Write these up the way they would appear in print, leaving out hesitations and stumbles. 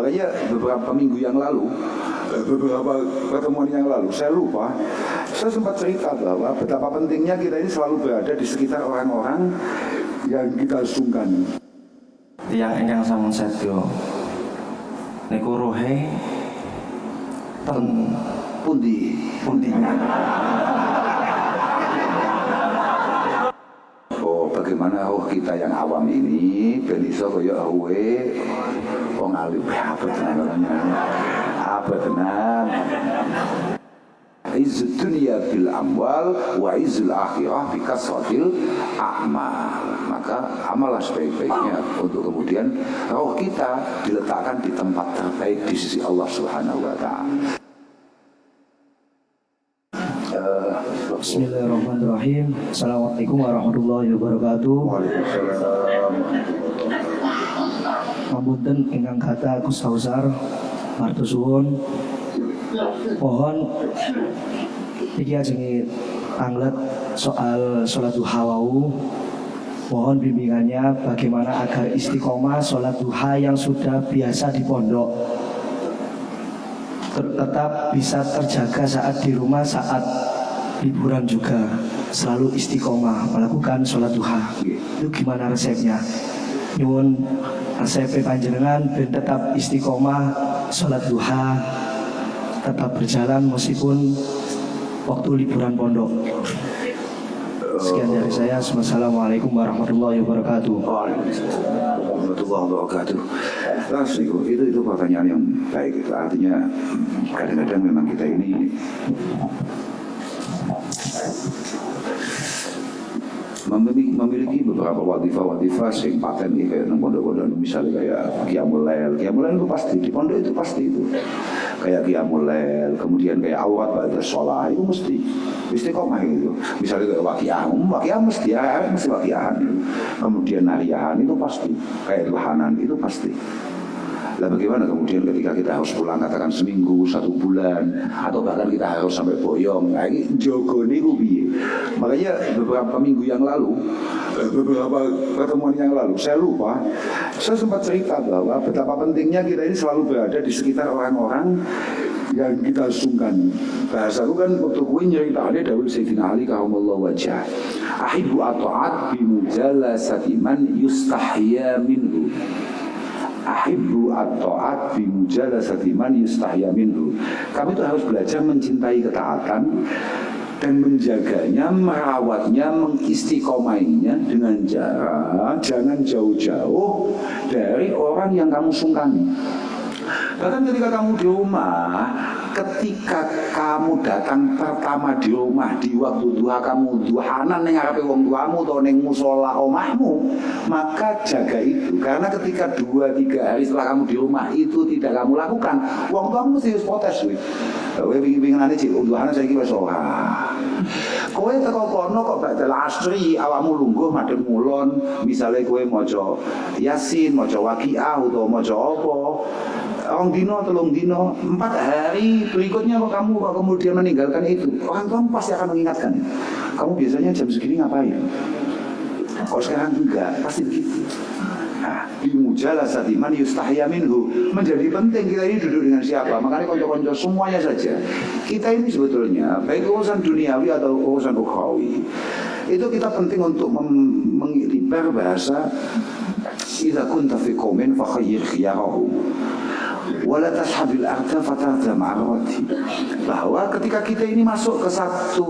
Makanya beberapa minggu yang lalu, beberapa pertemuan yang lalu, saya lupa, saya sempat cerita bahwa betapa pentingnya kita ini selalu berada di sekitar orang-orang yang kita sungkan. Tiang ingkang sampun sedya niku rohe ten pundi. Bagaimana kita yang awam ini ben iso kaya awe wong alim apa tenan izzud dunya bil amwal wa izzul akhirah bi kasratil a'mal. Maka amalah sebaik-baiknya untuk kemudian roh kita diletakkan di tempat terbaik di sisi Allah Subhanahu wa taala. Bismillahirrahmanirrahim. Assalamualaikum warahmatullahi wabarakatuh. Waalaikumsalam. Ngapunten ingkang kata Gus Hausar matur suwun. Mohon iki ajenge tanglet soal sholat duha wau. Mohon bimbingannya bagaimana agar istiqomah sholat duha yang sudah biasa di pondok tetap bisa terjaga saat di rumah, saat liburan juga selalu istiqomah melakukan sholat duha. Itu gimana resepnya? Nyuwun resep panjenengan ben tetap istiqomah sholat duha, tetap berjalan meskipun waktu liburan pondok. Sekian dari saya. Assalamualaikum warahmatullahi wabarakatuh. Waalaikumsalam warahmatullahi wabarakatuh. Langsung itu pertanyaan yang baik. Itu artinya kadang-kadang memang kita ini memiliki beberapa wadifah sing paten nih kayak nang pondok-pondok misalnya kayak qiyamul lail itu pasti di pondok itu pasti itu kayak qiyamul lail, kemudian kayak awat ba'da shalah itu mesti istiqomah gitu. Misalnya kayak waqiah mesti waqiahan gitu. Kemudian nariyahan itu pasti, kayak duhanan itu pasti. Lah bagaimana kemudian ketika kita harus pulang katakan seminggu, 1 bulan, atau bahkan kita harus sampai boyong, nah ini jogo niku piye. Makanya beberapa minggu yang lalu, beberapa pertemuan yang lalu, saya lupa, saya sempat cerita bahwa betapa pentingnya kita ini selalu berada di sekitar orang-orang yang kita sungkan. Bahasaku kan waktu gue nyerita ada dari Sayyidina Ali karamallahu wajhah. Ahibbu at-ta'at bi mujalasati man yustahya minhu. Ahibbu at-ta'at bi mujalasati man yustahya minhu. Kami itu harus belajar mencintai ketaatan dan menjaganya, merawatnya, mengistiqomainya dengan cara jangan jauh-jauh dari orang yang kamu sungkani. Bahkan ketika kamu di rumah, ketika kamu datang pertama di rumah di waktu duha, kamu duhanan ning ngarepe wong tuamu atau ning musala omahmu, maka jaga itu. Karena ketika 2-3 hari setelah kamu di rumah itu tidak kamu lakukan, wong tuamu mesti wis protes kuwi. Kowe pingin-pingine cek duhanan saiki wis ora. Kowe teko kono kok badal asri awakmu lungguh madhep ngulon, misale kowe maca Yasin, maca Waqiah utawa maca apa, 2 dino, 3 dino, 4 hari berikutnya kok kamu kemudian meninggalkan itu, orang tua pasti akan mengingatkan. Kamu biasanya jam segini ngapain? Kok sekarang enggak? Pasti begitu. Nah, di mujalasati man yustahya minhu menjadi penting. Kita ini duduk dengan siapa? Makanya konco-konco semuanya saja. Kita ini sebetulnya baik urusan duniawi atau urusan ukhrawi, itu kita penting untuk mengiktibar bahasa idza kunta fi qaumin fa khayyir khiyarahum wala tashabil arda fatarda ma'arwati. Bahwa ketika kita ini masuk ke satu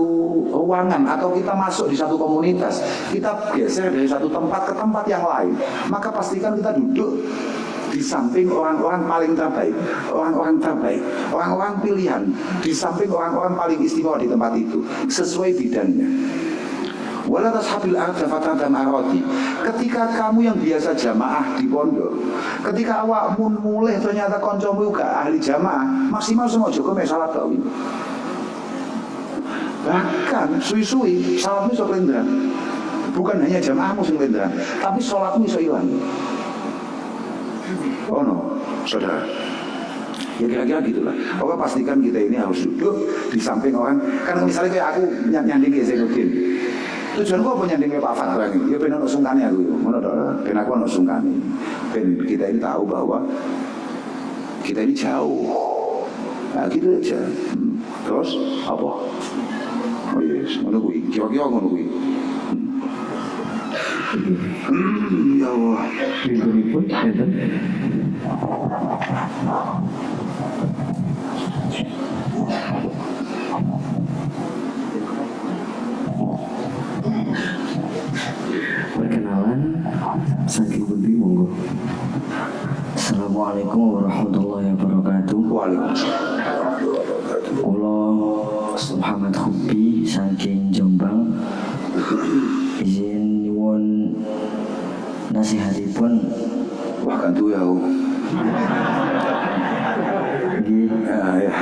ruangan atau kita masuk di satu komunitas, kita geser dari satu tempat ke tempat yang lain, maka pastikan kita duduk di samping orang-orang paling terbaik, orang-orang pilihan, di samping orang-orang paling istimewa di tempat itu, sesuai bidangnya. Wala tashabil arda fatarda ma'arwati. Ketika kamu yang biasa jamaah di pondok, ketika awakmu mulai ternyata koncomu juga ahli jamaah, maksimal semua juga mek salat tok. Bahkan suwi-suwi salatmu iso kelendran. Bukan hanya jamaahmu sing kelendran, tapi salatmu iso ilang. Oh no, saudara. Ya kira-kira gitulah. Pokoknya pastikan kita ini harus duduk di samping orang. Kan misalnya kayak aku nyanding ke Zainuddin. Tujuanku apa nyanding Pak Fatwa ini? Ya ben ono sungkane aku yo. Ngono to. Ben aku ono sungkane. Ben kita ini tahu bahwa kita ini jauh. Nah gitu aja. Terus apa? Oh yes, ngono kuwi. Kira-kira ngono kuwi. Ya Allah. Pintunipun enten. Perkenalan, saking pundi monggo. Assalamualaikum warahmatullahi wabarakatuh. Waalaikumsalam warahmatullahi wabarakatuh. Kula Muhammad Hubi saking Jombang. Izin nyuwun nasihatipun. Wah kan tuh ya. Nggih. Ya.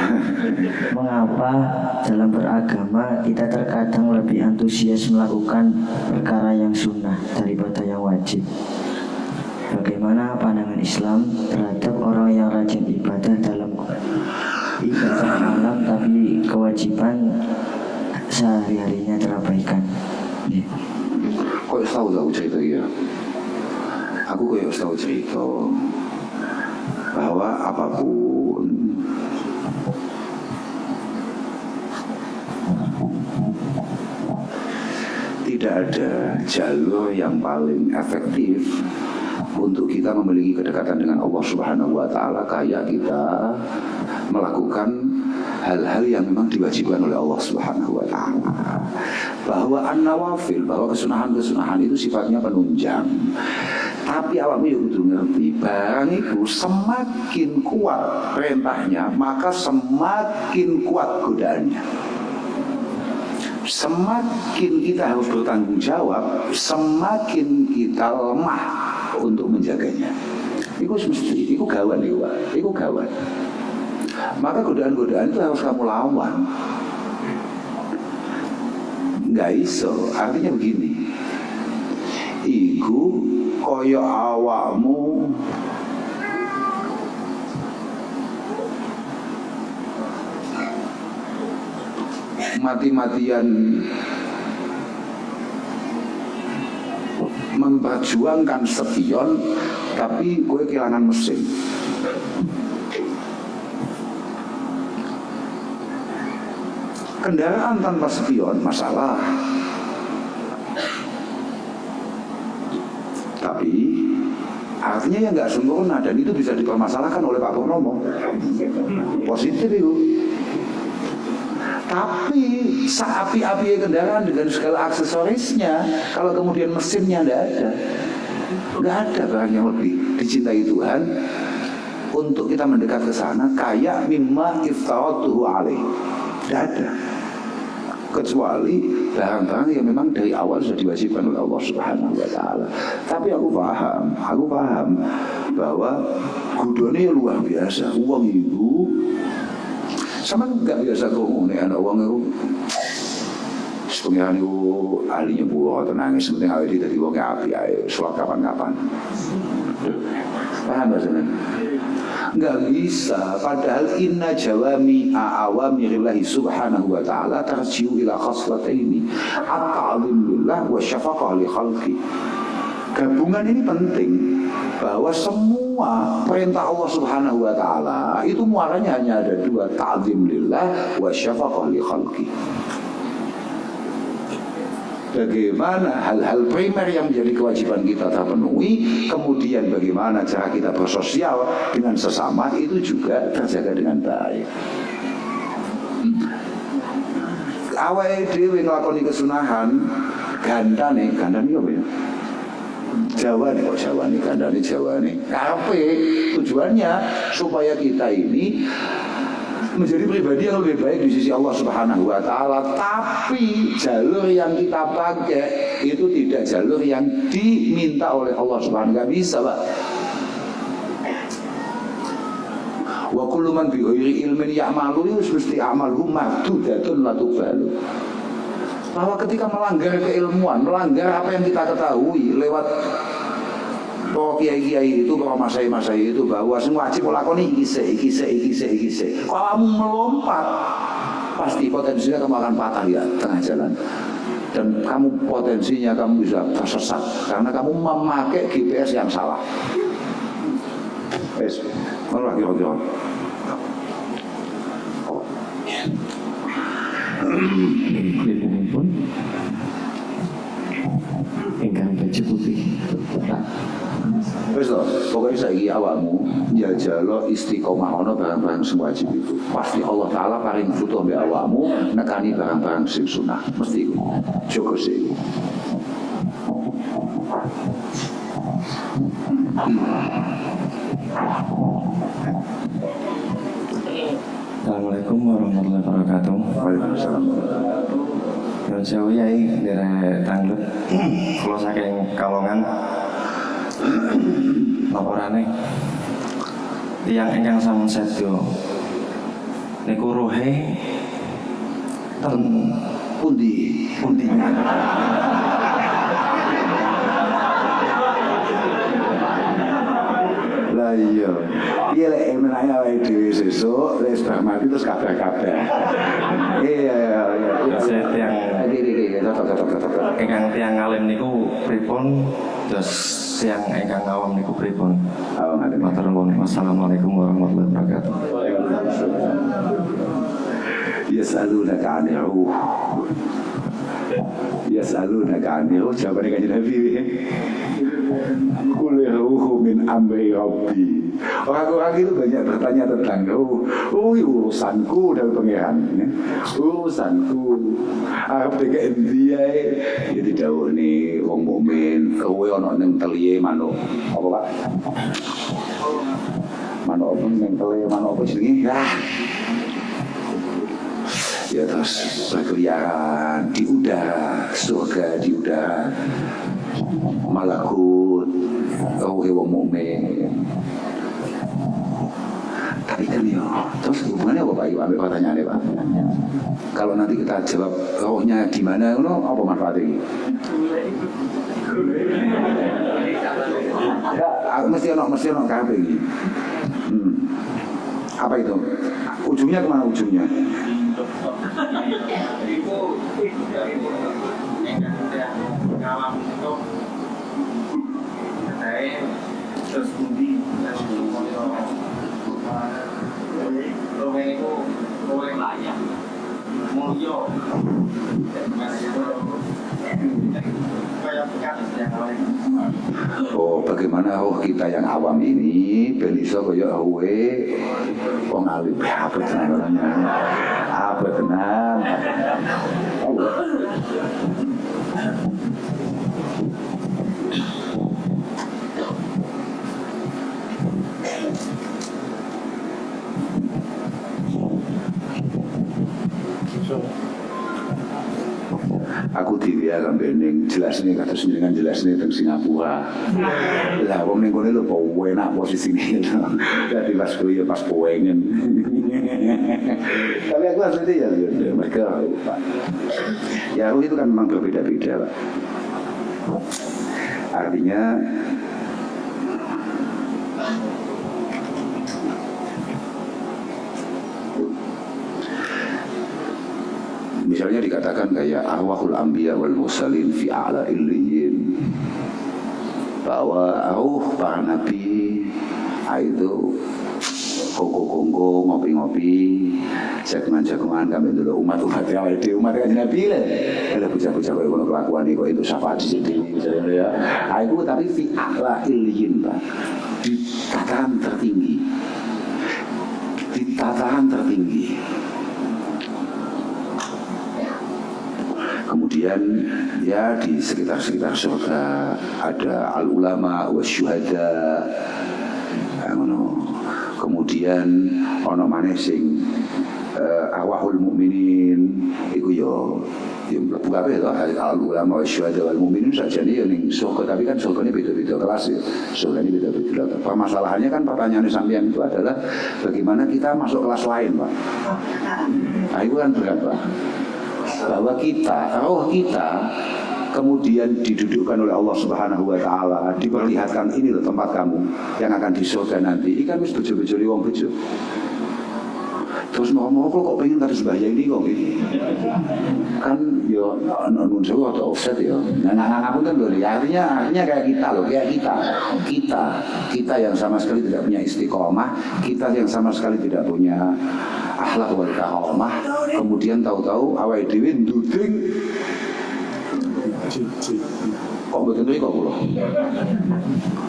Mengapa dalam beragama kita terkadang lebih antusias melakukan perkara yang sunnah daripada yang wajib? Bagaimana pandangan Islam terhadap orang yang rajin ibadah dalam ibadah malam tapi kewajiban sehari-harinya terabaikan? Kok tahu cerita ya? Aku kayak tahu cerita bahwa apapun tidak ada jalur yang paling efektif untuk kita memiliki kedekatan dengan Allah Subhanahu wa taala kayak kita melakukan hal-hal yang memang diwajibkan oleh Allah Subhanahu wa taala. Bahwa an-nawafil, bahwa kesunahan-kesunahan itu sifatnya penunjang. Tapi awakmu ya kudu ngerti, barang itu semakin kuat perintahnya, maka semakin kuat godaannya. Semakin kita harus bertanggung jawab, semakin kita lemah untuk menjaganya. Itu mesti, itu gawan, itu gawan. Maka godaan-godaan itu harus kamu lawan. Nggak iso, artinya begini. Iku koyo awakmu mati-matian memperjuangkan spion, tapi gue kehilangan mesin. Kendaraan tanpa spion masalah, tapi artinya yang nggak sempurna, dan itu bisa dipermasalahkan oleh Pak Purnomo. Positif itu. Tapi seapi-api kendaraan dengan segala aksesorisnya, kalau kemudian mesinnya nggak ada barang yang lebih dicintai Tuhan untuk kita mendekat ke sana kayak mimma iftaratuhu alaih. Nggak ada, kecuali barang-barang yang memang dari awal sudah diwajibkan oleh Allah Subhanahu wa taala. Tapi aku paham bahwa kudone luar biasa. Uang ibu sama nggak biasa kok nek ana wong iku sepengiran itu ahlinya buah atau nangis, penting awet dia dadi wong api ae surat kapan-kapan. Paham gak sebenarnya? Nggak bisa, padahal inna jawami awamirillahi subhanahu wa ta'ala tarjiu ila khaslataini at-ta'zimullah wa syafaqah li khalqi. Gabungan ini penting, bahwa semua perintah Allah Subhanahu wa taala itu muaranya hanya ada dua, ta'zim lillah wa syafaqah li khalqi. Bagaimana hal-hal primer yang menjadi kewajiban kita terpenuhi, kemudian bagaimana cara kita bersosial dengan sesama itu juga terjaga dengan baik. Awake dhewe nglakoni kesunahan gandane apa ya? Jawa nih, gandane Jawa nih. Karepe tujuannya supaya kita ini menjadi pribadi yang lebih baik di sisi Allah Subhanahu wa taala, tapi jalur yang kita pakai itu tidak jalur yang diminta oleh Allah Subhanahu wa taala. Enggak bisa, Pak. Wa kullu man bi ghairi ilmin ya'malu mesti amaluhu mardudatun la tuqbalu. Bahwa ketika melanggar keilmuan, melanggar apa yang kita ketahui lewat para kiai-kiai itu, para masai-masai itu, bahwa semua wajib melakoni iki. Kalau kamu melompat, pasti potensinya kamu akan patah di tengah jalan. Dan kamu potensinya kamu bisa tersesat karena kamu memakai GPS yang salah. Ora kira-kira. Pripun ingkang baju putih. Wis to, pokoke saiki awakmu njajalo istiqomah ana barang-barang sing wajib itu. Pasti Allah taala paring futuh mbek awakmu nekani barang-barang sing sunah. Mesti iku. Jogo sik. Assalamualaikum warahmatullahi wabarakatuh. Waalaikumsalam. Nyuwun sewu yai nderek tanglet. Kula saking Kalongan. Laporane tiyang ingkang sampun sedya niku ruhe ten Pundi. Lah iya. Piye lek menake awake dhewe sesuk wis bar mati terus kabar-kabar. Iya. Saya tiang Iki cocok. ingkang tiyang alim niku pripun terus tiyang ingkang awam niku pripun. Awang ngaten. Matur nuwun. Wassalamualaikum warahmatullahi wabarakatuh. Yas'alunaka 'anil ruh. Yas'alunaka 'anil ruh. Jawabane kanjeng Nabi. Qul ruhu min amri rabbi. Orang-orang itu banyak bertanya tentang urusanku dari pangeran. Urusanku. Arep dikek dia ya didhawuhi wong mukmin, kowe ana ning teliye manuk. Apa, Pak? Manuk apa ning teliye manuk apa jenenge? Ya terus berkeliaran di udara, surga di udara, malakut, wong mukmin. Tapi kan ya, terus hubungannya apa Pak Ibu ambil pertanyaannya Pak? Kalau nanti kita jawab rohnya gimana, apa manfaatnya? Ya, mesti ono kabeh iki. Apa itu? Ujungnya kemana ujungnya? Terus budi Oh, bagaimana roh kita yang awam ini ben iso kaya ruwe wong alim. Apa tenan orangnya? Apa tenan? Aku diwiya sampe ning jelasne kados jenengan jelasne teng Singapura. Lah wong ning kene lho po enak posisine. Dadi pas kuwi pas pengen. Tapi aku asli ya mereka Pak. Ya aku itu kan memang berbeda-beda Pak. Artinya misalnya dikatakan kayak arwahul anbiya wal mursalin fi a'la illiyin, bahwa arwah para nabi itu kongko-kongko ngopi-ngopi jagungan-jagungan kami dulu umat-umat yang ada umat kan nabi lah ada bocah-bocah kaya ngono kelakuan kok itu syafaat di sini misalnya ya aku tapi fi a'la illiyin Pak, di tataran tertinggi. Kemudian ya di sekitar surga ada al-ulama wa syuhada. Kemudian ana maneh sing arwahul mukminin iku yo mlebu kabeh to al-ulama wa syuhada wal mukminin sajane ya ning surga, tapi kan surgane beda-beda kelas ya. Surgane beda-beda. Permasalahannya kan pertanyaannya sampean itu adalah bagaimana kita masuk kelas lain, Pak. Nah, itu kan berat, Pak. Bahwa roh kita kemudian didudukkan oleh Allah Subhanahu wa taala, diperlihatkan ini loh tempat kamu yang akan di surga nanti. Ikan wis bojo-bojone wong bojo. Terus ngomong kok pengen kados bahaya ini kok gitu. Kan yo nun sewu atau offset yo. Nah ngapunten lho, artinya kayak kita loh, kayak kita yang sama sekali tidak punya istiqomah, kita yang sama sekali tidak punya akhlak wal karamah, kemudian tahu-tahu awake dhewe nduding kok mboten mriko kula.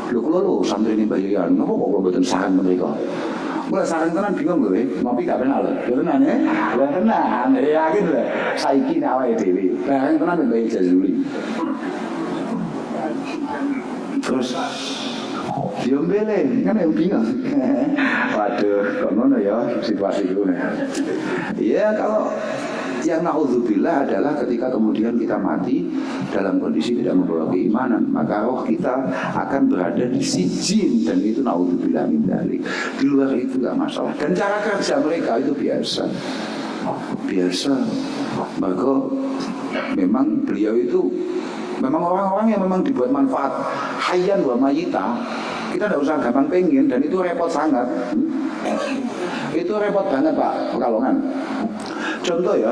Lho kula lho santrine Mbah Yayan, napa kok kula mboten sareng mriko? Kula sareng tenan bingung lho, ngopi gak kenal lho. Ya tenan ya. Ya tenan, ya yakin lho. Saiki nek awake dhewe, sareng tenan Mbah Jazuli. Terus diombele, kan yang bingung. Waduh, kok ngono ya situasi itu. Iya, kalau yang naudzubillah adalah ketika kemudian kita mati dalam kondisi tidak membawa keimanan, maka roh kita akan berada di sijin, dan itu naudzubillah min dzalik. Di luar itu gak masalah. Dan cara kerja mereka itu biasa. Maka memang beliau itu memang orang-orang yang memang dibuat manfaat hayyan wa mayita. Kita tidak usah gampang pengen, dan itu repot sangat. Itu repot banget Pak Pekalongan. Contoh ya,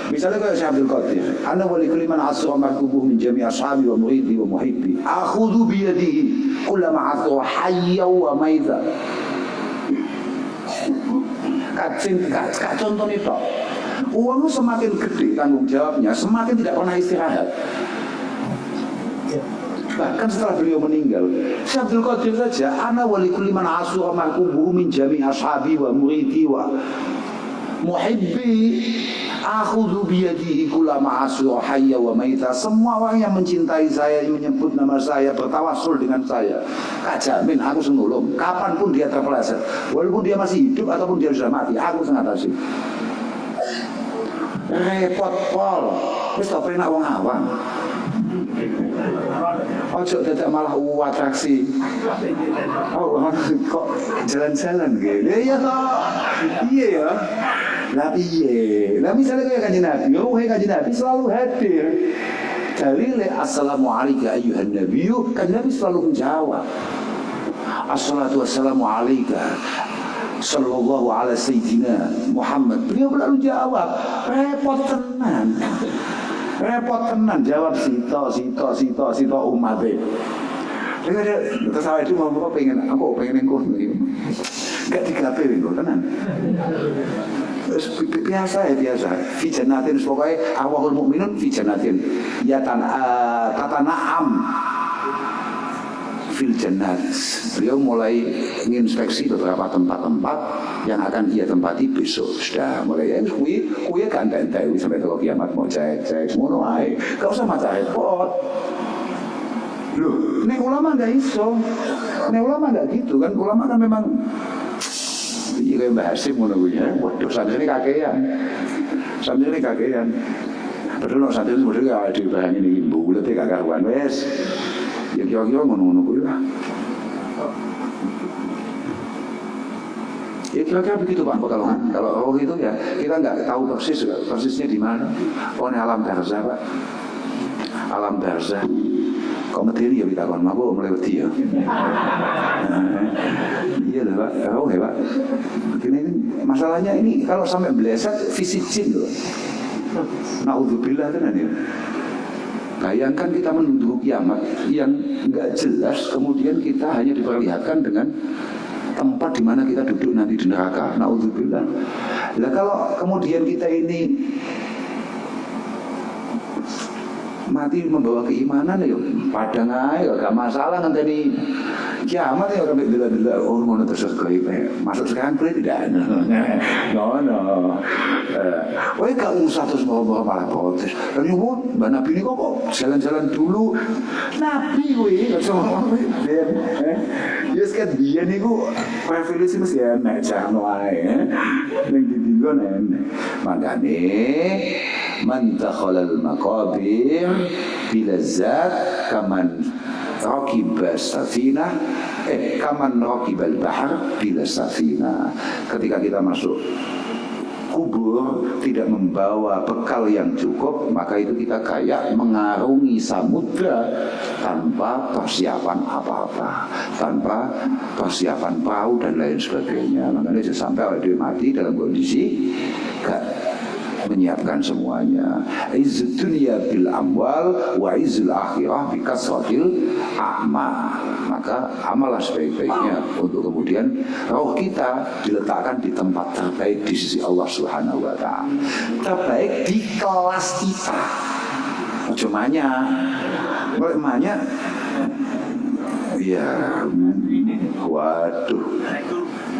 misalnya kayak Syekh Abdul Qadir, ana wali kuliman asra markubuh min jami' ashabi wa muridi wa muhibbi, akhudhu bi yadihi kullama asra hayya wa maita. Contoh nih Pak, uang semakin gede tanggung jawabnya, semakin tidak pernah istirahat. Bahkan setelah beliau meninggal, Syekh Abdul Qadir saja, ana wali kuliman asra markubuh min jami' ashabi wa muridi wa muhibbi, akhudhu biyadihi kullama asra hayya wa maita. Semua orang yang mencintai saya, yang menyebut nama saya, bertawassul dengan saya, Kak jamin aku senulung. Kapanpun dia terpeleset, walaupun dia masih hidup ataupun dia sudah mati, aku sengatasi. Repot pol, wis tak penak wong awam. Ojo dadak malah atraksi. Oh, kok jalan-jalan gitu. Iya toh. Iya ya. Lah piye? Lah misalnya kayak Kanjeng Nabi, Kanjeng Nabi selalu hadir. Dalile assalamu alayka ayyuhan nabiyyu, kan Nabi selalu menjawab. Assalatu wassalamu alayka sallallahu ala sayyidina Muhammad. Beliau selalu jawab. Repot tenan jawab sito umatnya. Terus awake itu mau apa pengen engko gak digawe engko tenan. Biasa. Fi jannatin, pokoknya arwahul mukminun fi jannatin. Ya tatana'am fil jannat. Beliau mulai menginspeksi beberapa tempat-tempat yang akan ia tempati besok. Sudah mulai ya kuwi kan entek sampai ke kiamat mau cek ngono ae. Gak usah maca repot. Loh, nek ulama enggak iso. Nek ulama enggak gitu kan. Ulama kan memang iki kayak Mbah Hasim ngono kuwi ya. Waduh, santri kakean. Padahal santri model gak ada bayangin iki bulet gak karuan wes. Ya kira-kira ngono-ngono kuwi lah. Ya kira-kira begitu Pak kalau roh itu ya kita nggak tahu persisnya di mana. Oh ini alam barzah Pak. Alam barzah. Kok materi ya kita kon mabuk mulai wedi ya. Iya loh Pak, roh ya Pak. Begini ini masalahnya ini kalau sampai meleset fisik jin loh. Naudzubillah tenan ya. Bayangkan kita menunggu kiamat yang nggak jelas, kemudian kita hanya diperlihatkan dengan tempat di mana kita duduk nanti di neraka. Naudzubillah. Lah kalau kemudian kita ini mati membawa keimanan ya padang aja gak masalah ngenteni kiamat ya orang bela-bela oh ngono terus gaib masuk sekarang boleh tidak no gak usah terus bawa malah protes dan nyuwun Mbak Nabi ini kok jalan-jalan dulu Nabi kuwi semua ya sekat dia niku privilege mesti enak jan wae ning didinggon enak makane man dakhalal maqabir bilazat kaman raqiba safinah kaman raqibal bahar bila safinah. Ketika kita masuk kubur tidak membawa bekal yang cukup, maka itu kita kayak mengarungi samudra tanpa persiapan apa-apa, tanpa persiapan perahu dan lain sebagainya. Makanya sampai oleh dia mati dalam kondisi gak menyiapkan semuanya. Izzud dunya bil amwal wa izzul akhirah bi kasratil a'mal. Maka amalah sebaik-baiknya untuk kemudian roh kita diletakkan di tempat terbaik di sisi Allah Subhanahu wa taala. Terbaik di kelas kita. Cumanya ya waduh.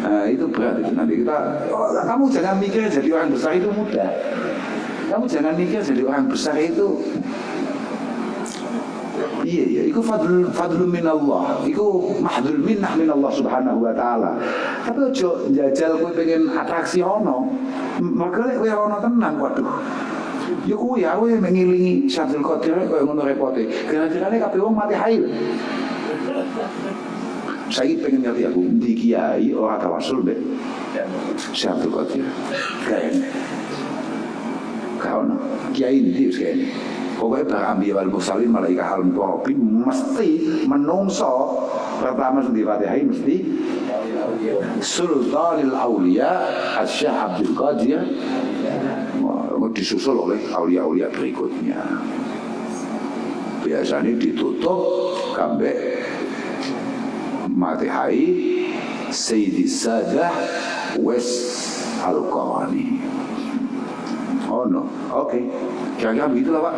Nah, itu berat itu nanti kita. Kamu jangan mikir jadi orang besar itu mudah. Kamu jangan mikir jadi orang besar itu. Iya, itu fadlun minallah. Itu mahdul minnah minallah subhanahu wa ta'ala. Tapi ojo jajal kowe pengen atraksi ono. Maka lek kowe ono tenang, waduh. Ya kowe mengilingi Syabdul Qadir koyo ngono repote. Gara-garane kabeh wong mati hail. Saya pengen ngerti aku di kiai orang tawasul be Syabdul Qadir kayaknya kau no kiai ini kayaknya pokoknya berambi wal mursalin malaika hal muqarrabin mesti menungso pertama di Fatihah mesti Sultanil Aulia Syekh Abdul Qadir disusul oleh aulia-aulia berikutnya. Biasanya ditutup sampai Matihai Sayyidi Sadah Wes Al-Qarani. Oh no, oke. Kira-kira begitulah Pak.